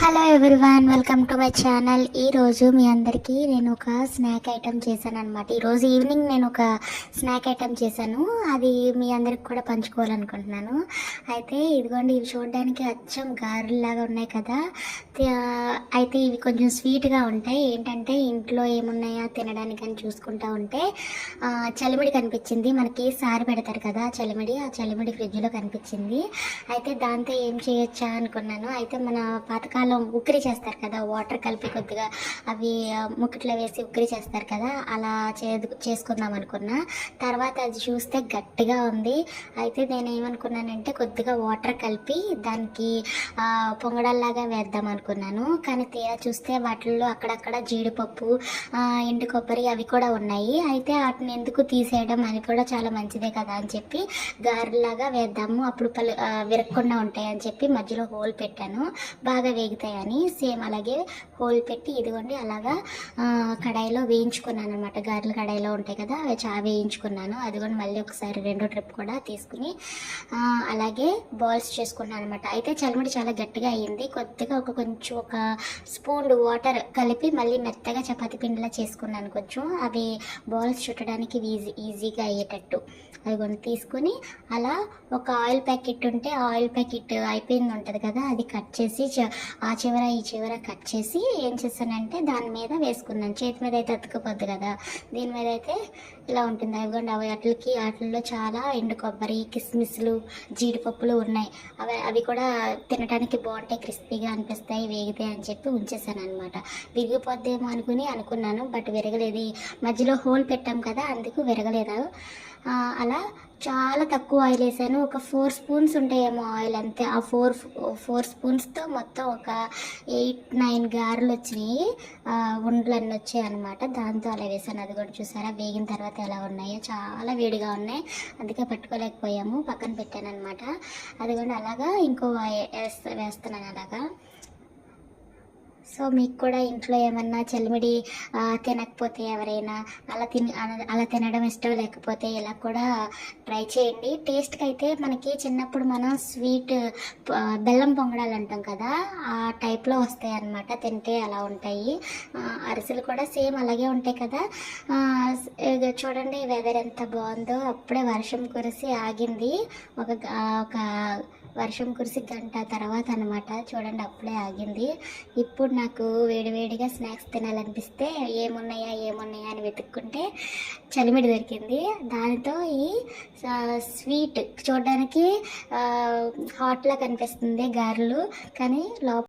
Hello everyone, welcome to my channel. ఈరోజు మీ అందరికీ నేను ఒక స్నాక్ ఐటెం చేశాను అనమాట. ఈరోజు ఈవినింగ్ నేను ఒక స్నాక్ ఐటెం చేశాను, అది మీ అందరికి కూడా పంచుకోవాలనుకుంటున్నాను. అయితే ఇదిగోండి, ఇవి చూడడానికి అచ్చం గారెల్లాగా ఉన్నాయి కదా. అయితే ఇవి కొంచెం స్వీట్గా ఉంటాయి. ఏంటంటే ఇంట్లో ఏమున్నాయా తినడానికి అని చూసుకుంటూ ఉంటే చలిమిడి కనిపించింది. మనకి సారి పెడతారు కదా ఆ చలిమిడి ఫ్రిడ్జ్లో కనిపించింది. అయితే దాంతో ఏం చేయొచ్చా అనుకున్నాను. అయితే మన పాతకాలం ఉక్కిరి చేస్తారు కదా, వాటర్ కలిపి కొద్దిగా అవి ముక్కట్లో వేసి ఉక్కిరి చేస్తారు కదా, అలా చేసుకుందాం అనుకున్నా. తర్వాత అది చూస్తే గట్టిగా ఉంది. అయితే నేను ఏమనుకున్నానంటే కొద్దిగా వాటర్ కలిపి దానికి పొంగడాల్లాగా వేద్దాం అనుకున్నాను. కానీ తీరా చూస్తే వాటిల్లో అక్కడక్కడ జీడిపప్పు, ఎండు కొబ్బరి అవి కూడా ఉన్నాయి. అయితే వాటిని ఎందుకు తీసేయడం, అది కూడా చాలా మంచిదే కదా అని చెప్పి గారెలాగా వేద్దాము, అప్పుడు విరగకుండా ఉంటాయి అని చెప్పి మధ్యలో హోల్ పెట్టాను, బాగా వేగుతాయని. సేమ్ అలాగే హోల్ పెట్టి ఇదిగోండి అలాగా కడాయిలో వేయించుకున్నాను అనమాట. గారెలు కడాయిలో ఉంటాయి కదా, అవి చాలా వేయించుకున్నాను. అదిగోండి మళ్ళీ ఒకసారి రెండో ట్రిప్ కూడా తీసుకుని అలాగే బాల్స్ చేసుకున్నాను అనమాట. అయితే చలిమిడి చాలా గట్టిగా అయ్యింది. కొద్దిగా ఒక స్పూన్ వాటర్ కలిపి మళ్ళీ మెత్తగా చపాతీ పిండిలా చేసుకున్నాను. కొంచెం అవి బాల్స్ చుట్టడానికి ఈజీగా అయ్యేటట్టు అదిగోండి తీసుకుని అలా ఒక ఆయిల్ ప్యాకెట్ ఉంటే ఆయిల్ ప్యాకెట్ అయిపోయింది ఉంటుంది కదా, అది కట్ చేసి ఆ చివర ఈ చివర కట్ చేసి ఏం చేస్తానంటే దాని మీద వేసుకున్నాను. చేతి మీద అయితే అతుక్కుపోద్ది కదా, దీని మీద అయితే ఇలా ఉంటుంది. అదిగోండి వాటిల్లో చాలా ఎండు కొబ్బరి, కిస్మిస్లు, జీడిపప్పులు ఉన్నాయి. అవి కూడా తినడానికి బాగుంటాయి, క్రిస్పీగా అనిపిస్తాయి, వేగితే అని చెప్పి ఉంచేసాను అనమాట. విరిగిపోద్దేమో అనుకున్నాను, బట్ విరగలేదు. మధ్యలో హోల్ పెట్టాం కదా, అందుకు విరగలేదు. అలా చాలా తక్కువ ఆయిల్ వేసాను. ఒక 4 స్పూన్స్ ఉంటాయేమో ఆయిల్, అంతే. ఆ ఫోర్ స్పూన్స్తో మొత్తం ఒక 8-9 గారెలు వచ్చినాయి, ఉండలన్నీ వచ్చాయి అనమాట. దాంతో అలా వేసాను. అది కూడా చూసారా వేగిన తర్వాత ఎలా ఉన్నాయో, చాలా వేడిగా ఉన్నాయి, అందుకే పట్టుకోలేకపోయాము, పక్కన పెట్టాను అనమాట. అది కూడా అలాగా ఇంకో వేస్తున్నాను అలాగా. సో మీకు కూడా ఇంట్లో ఏమన్నా చలిమిడి తినకపోతే, ఎవరైనా అలా తినడం ఇష్టం లేకపోతే ఇలా కూడా ట్రై చేయండి. టేస్ట్కి అయితే మనకి చిన్నప్పుడు మనం స్వీట్ బెల్లం పొంగడాలు అంటాం కదా, ఆ టైప్లో వస్తాయి అన్నమాట. తింటే అలా ఉంటాయి. అరిసెలు కూడా సేమ్ అలాగే ఉంటాయి కదా. చూడండి వెదర్ ఎంత బాగుందో, అప్పుడే వర్షం కురిసి ఆగింది. ఒక వర్షం కురిసి గంట తర్వాత అనమాట. చూడండి అప్పుడే ఆగింది. ఇప్పుడు నాకు వేడివేడిగా స్నాక్స్ తినాలనిపిస్తే ఏమున్నాయా అని వెతుక్కుంటే చలిమిడి దొరికింది. దానితో ఈ స్వీట్ చూడడానికి హాట్లా కనిపిస్తుంది గారెలు, కానీ లోపల